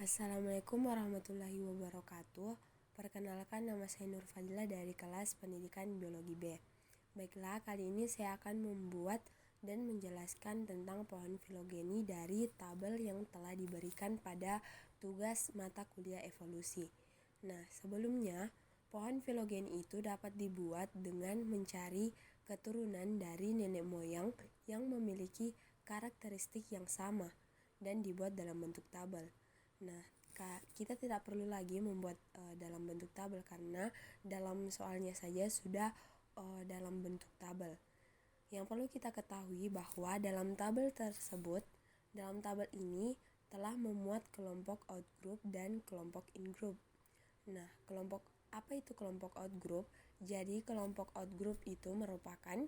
Assalamualaikum warahmatullahi wabarakatuh. Perkenalkan, nama saya Nur Fadila dari kelas Pendidikan Biologi B. Baiklah, kali ini saya akan membuat dan menjelaskan tentang pohon filogeni dari tabel yang telah diberikan pada tugas mata kuliah evolusi. Nah, sebelumnya, pohon filogeni itu dapat dibuat dengan mencari keturunan dari nenek moyang yang memiliki karakteristik yang sama dan dibuat dalam bentuk tabel. Nah, kita tidak perlu lagi membuat dalam bentuk tabel karena dalam soalnya saja sudah dalam bentuk tabel. Yang perlu kita ketahui bahwa dalam tabel tersebut, dalam tabel ini telah memuat kelompok outgroup dan kelompok ingroup. Nah, apa itu kelompok outgroup? Jadi, kelompok outgroup itu merupakan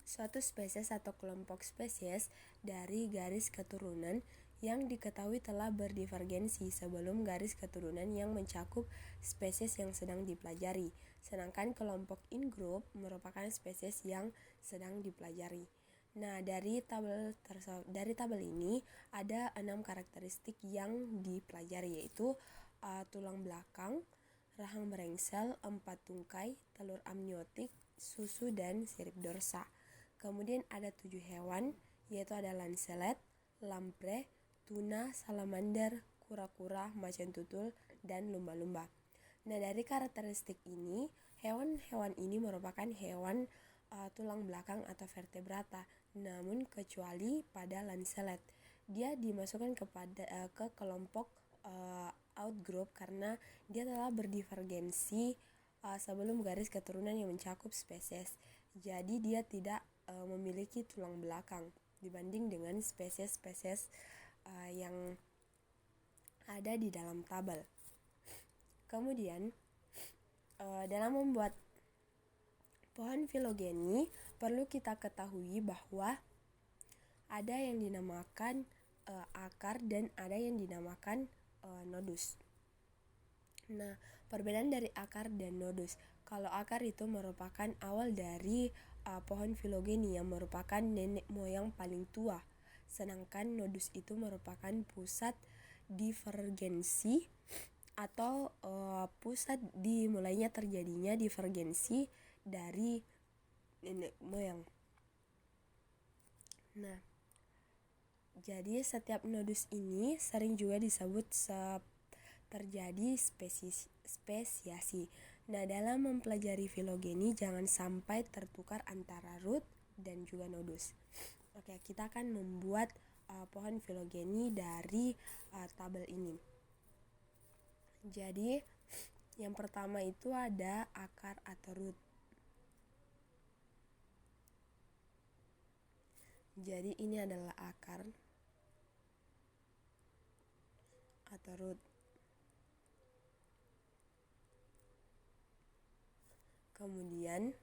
suatu spesies atau kelompok spesies dari garis keturunan yang diketahui telah berdivergensi sebelum garis keturunan yang mencakup spesies yang sedang dipelajari. Sedangkan kelompok ingroup merupakan spesies yang sedang dipelajari. Nah, dari tabel ini ada 6 karakteristik yang dipelajari, yaitu tulang belakang, rahang berengsel, 4 tungkai, telur amniotik, susu, dan sirip dorsa. Kemudian ada 7 hewan, yaitu ada lancelet, lamprey, tuna, salamander, kura-kura, macan tutul, dan lumba-lumba. Nah, dari karakteristik ini, hewan-hewan ini merupakan hewan tulang belakang atau vertebrata. Namun kecuali pada lancelet, dia dimasukkan ke kelompok outgroup karena dia telah berdivergensi sebelum garis keturunan yang mencakup spesies. Jadi dia tidak memiliki tulang belakang dibanding dengan spesies-spesies yang ada di dalam tabel. Kemudian dalam membuat pohon filogeni perlu kita ketahui bahwa ada yang dinamakan akar dan ada yang dinamakan nodus. Nah, perbedaan dari akar dan nodus. Kalau akar itu merupakan awal dari pohon filogeni yang merupakan nenek moyang paling tua. Sedangkan nodus itu merupakan pusat divergensi atau pusat dimulainya terjadinya divergensi dari nenek moyang. Nah, jadi setiap nodus ini sering juga disebut terjadi spesiasi. Nah, dalam mempelajari filogeni jangan sampai tertukar antara root dan juga nodus. Oke, kita akan membuat pohon filogeni dari tabel ini. Jadi, yang pertama itu ada akar atau root. Jadi, ini adalah akar atau root. Kemudian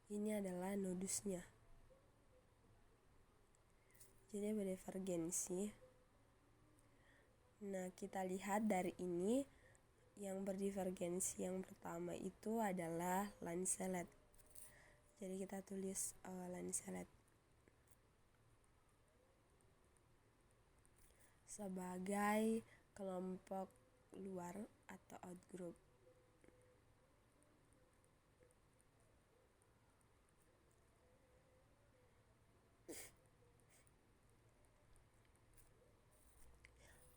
ini adalah nodusnya. Jadi berdivergensi. Nah, kita lihat dari ini yang berdivergensi yang pertama itu adalah lancelet. Jadi kita tulis lancelet sebagai kelompok luar atau outgroup.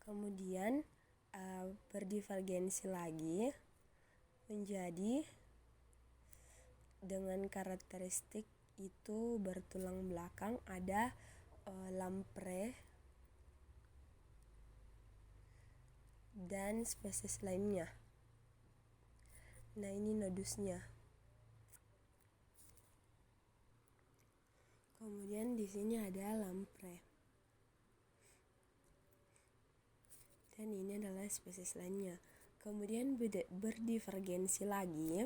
Kemudian berdivergensi lagi menjadi dengan karakteristik itu bertulang belakang, ada lamprey dan spesies lainnya. Nah, ini nodusnya. Kemudian di sini ada lamprey. Dan ini adalah spesies lainnya. Kemudian berdivergensi lagi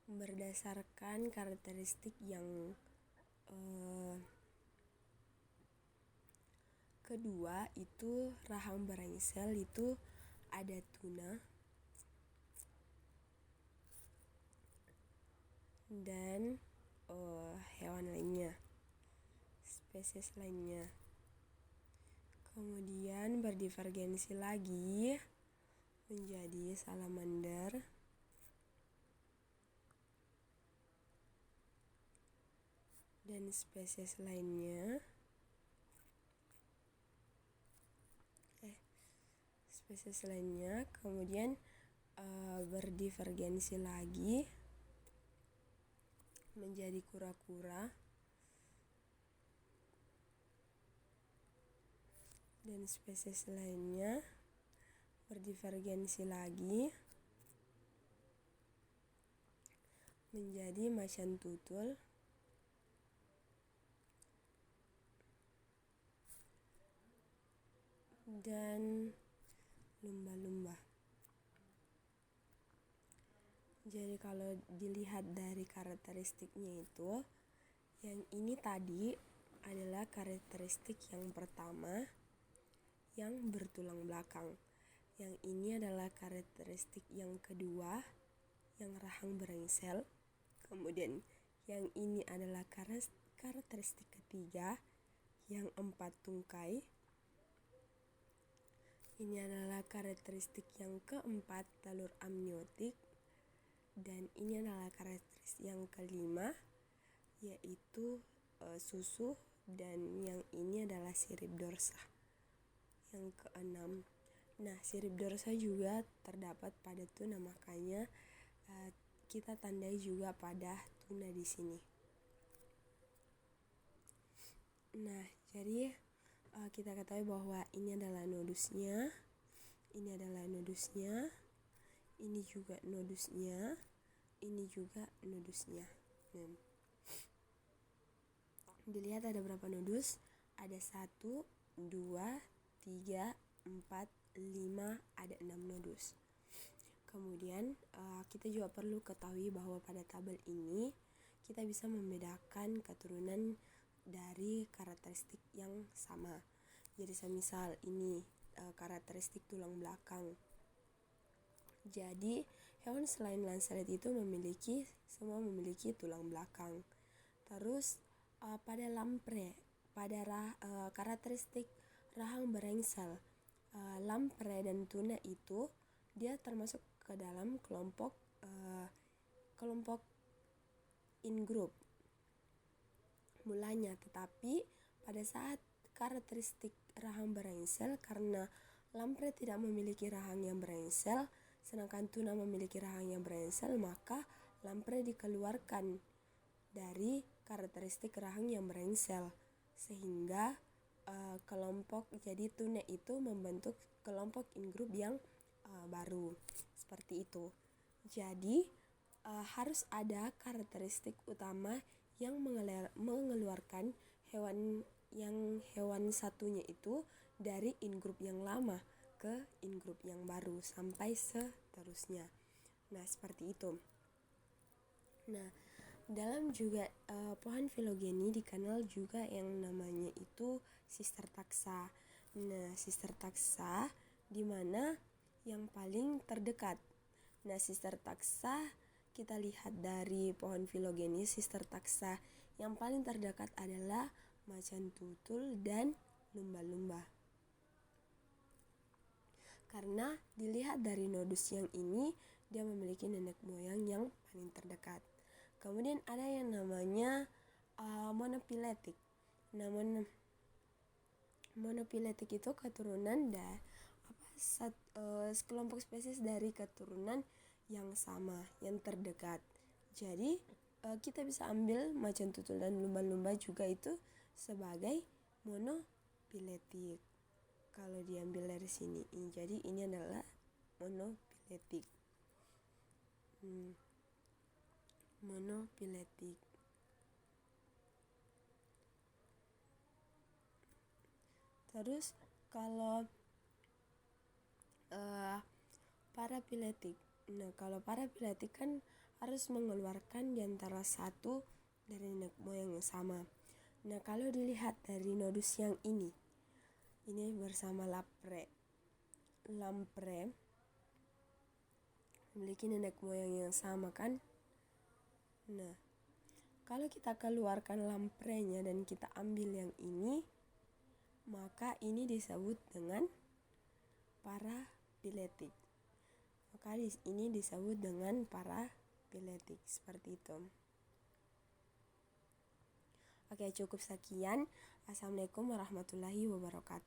berdasarkan karakteristik yang kedua itu rahang berengsel, itu ada tuna dan hewan lainnya. spesies lainnya. Kemudian berdivergensi lagi menjadi salamander dan spesies lainnya. Kemudian berdivergensi lagi menjadi kura-kura dan spesies lainnya. Berdivergensi lagi menjadi macan tutul dan lumba-lumba. Jadi kalau dilihat dari karakteristiknya itu, yang ini tadi adalah karakteristik yang pertama yang bertulang belakang. Yang ini adalah karakteristik yang kedua yang rahang berengsel. Kemudian yang ini adalah karakteristik ketiga yang empat tungkai. Ini adalah karakteristik yang keempat talur amniotik. Dan ini adalah karakteristik yang kelima, yaitu susu. Dan yang ini adalah sirip dorsa yang keenam. Nah, sirip dorsa juga terdapat pada tuna, makanya kita tandai juga pada tuna di sini. Nah, jadi kita ketahui bahwa ini adalah nodusnya, ini adalah nodusnya, ini juga nodusnya, ini juga nodusnya. Dilihat ada berapa nodus? Ada 1, 2, 3, 4, 5, ada 6 nodus. Kemudian kita juga perlu ketahui bahwa pada tabel ini kita bisa membedakan keturunan dari karakteristik yang sama. Jadi semisal ini karakteristik tulang belakang. Jadi hewan selain lancelet itu semua memiliki tulang belakang. Terus pada lampre, pada karakteristik rahang berengsel, lampre dan tuna itu dia termasuk ke dalam kelompok in group mulanya, tetapi pada saat karakteristik rahang berengsel, karena lampre tidak memiliki rahang yang berengsel sedangkan tuna memiliki rahang yang berengsel, maka lampre dikeluarkan dari karakteristik rahang yang berengsel, sehingga jadi tuna itu membentuk kelompok in group yang baru seperti itu. Jadi harus ada karakteristik utama yang mengeluarkan hewan satunya itu dari in group yang lama ke in group yang baru sampai seterusnya. Nah, seperti itu. Nah, dalam juga pohon filogeni dikenal juga yang namanya itu sister taxa. Nah, sister taxa di mana yang paling terdekat. Nah, sister taxa kita lihat dari pohon filogeni, sister taxa yang paling terdekat adalah macan tutul dan lumba-lumba. Karena dilihat dari nodus yang ini, dia memiliki nenek moyang yang paling terdekat. Kemudian ada yang namanya monopiletik. Nah, monopiletik itu keturunan sekelompok spesies dari keturunan yang sama, yang terdekat. Jadi kita bisa ambil macan tutul dan lumba-lumba juga itu sebagai monopiletik kalau diambil dari sini. Jadi ini adalah monopiletik. Monopiletik. Terus kalau parapiletik. Nah, kalau parapiletik kan harus mengeluarkan di antara satu dari nenek moyang yang sama. Nah, kalau dilihat dari nodus yang ini bersama lampre memiliki nenek moyang yang sama kan? Nah, Kalau kita keluarkan lamprenya dan kita ambil yang ini, maka ini disebut dengan parafiletik. Maka ini disebut dengan parafiletik, seperti itu. Oke, cukup sekian. Assalamualaikum warahmatullahi wabarakatuh.